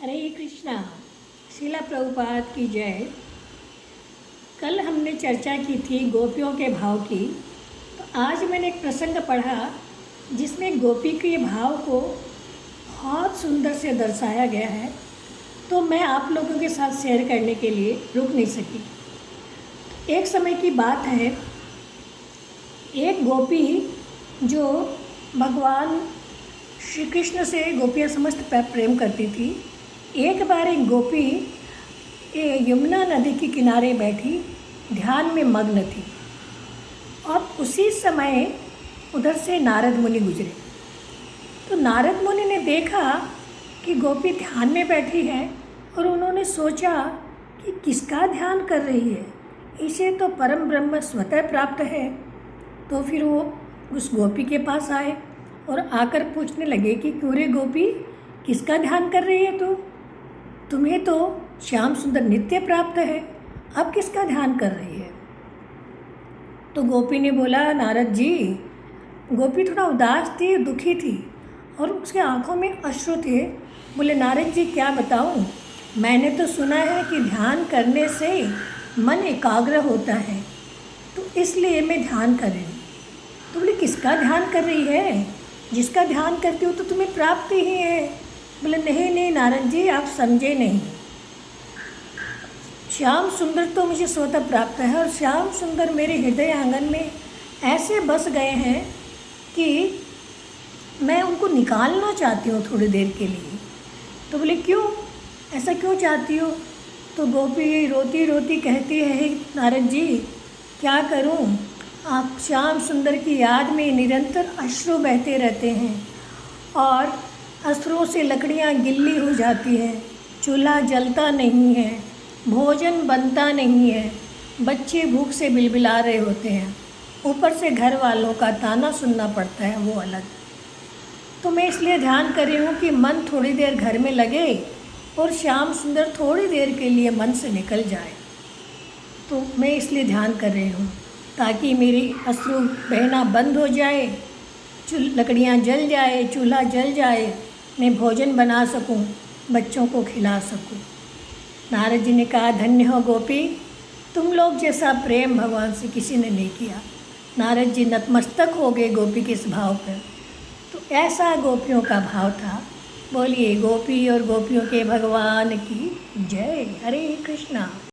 हरे कृष्णा। श्रीला प्रभुपाद की जय। कल हमने चर्चा की थी गोपियों के भाव की। तो आज मैंने एक प्रसंग पढ़ा जिसमें गोपी के भाव को बहुत सुंदर से दर्शाया गया है। तो मैं आप लोगों के साथ शेयर करने के लिए रुक नहीं सकी। एक समय की बात है, एक गोपी जो भगवान श्री कृष्ण से गोपियाँ समस्त प्रेम करती थी। एक बार एक गोपी यमुना नदी के किनारे बैठी ध्यान में मग्न थी और उसी समय उधर से नारद मुनि गुजरे। तो नारद मुनि ने देखा कि गोपी ध्यान में बैठी है और उन्होंने सोचा कि किसका ध्यान कर रही है, इसे तो परम ब्रह्म स्वतः प्राप्त है। तो फिर वो उस गोपी के पास आए और आकर पूछने लगे कि क्यों रे गोपी, किसका ध्यान कर रही है तू? तुम्हें तो श्याम सुंदर नित्य प्राप्त है, अब किसका ध्यान कर रही है? तो गोपी ने बोला, नारद जी, गोपी थोड़ा उदास थी, दुखी थी और उसके आंखों में अश्रु थे। बोले, नारद जी क्या बताऊं, मैंने तो सुना है कि ध्यान करने से मन एकाग्र होता है, तो इसलिए मैं ध्यान कर रही हूँ। तो बोले, किसका ध्यान कर रही है? जिसका ध्यान करती हो तो तुम्हें प्राप्ति ही है। बोले, नहीं नहीं नारद जी, आप समझे नहीं। श्याम सुंदर तो मुझे स्वतः प्राप्त है और श्याम सुंदर मेरे हृदय आंगन में ऐसे बस गए हैं कि मैं उनको निकालना चाहती हूँ थोड़ी देर के लिए। तो बोले, क्यों, ऐसा क्यों चाहती हो? तो गोपी रोती रोती कहती है, नारद जी क्या करूँ, आप श्याम सुंदर की याद में निरंतर अश्रु बहते रहते हैं और अश्रुओं से लकड़ियाँ गिल्ली हो जाती हैं, चूल्हा जलता नहीं है, भोजन बनता नहीं है, बच्चे भूख से बिलबिला रहे होते हैं, ऊपर से घर वालों का ताना सुनना पड़ता है, वो अलग। तो मैं इसलिए ध्यान कर रही हूँ कि मन थोड़ी देर घर में लगे और श्याम सुंदर थोड़ी देर के लिए मन से निकल जाए। तो मैं इसलिए ध्यान कर रही हूँ ताकि मेरी अश्रु बहना बंद हो जाए, लकड़ियाँ जल जाए, चूल्हा जल जाए, मैं भोजन बना सकूं, बच्चों को खिला सकूं। नारद जी ने कहा, धन्य हो गोपी, तुम लोग जैसा प्रेम भगवान से किसी ने नहीं किया। नारद जी नतमस्तक हो गए गोपी के इस भाव पर। तो ऐसा गोपियों का भाव था। बोलिए गोपी और गोपियों के भगवान की जय। हरे कृष्णा।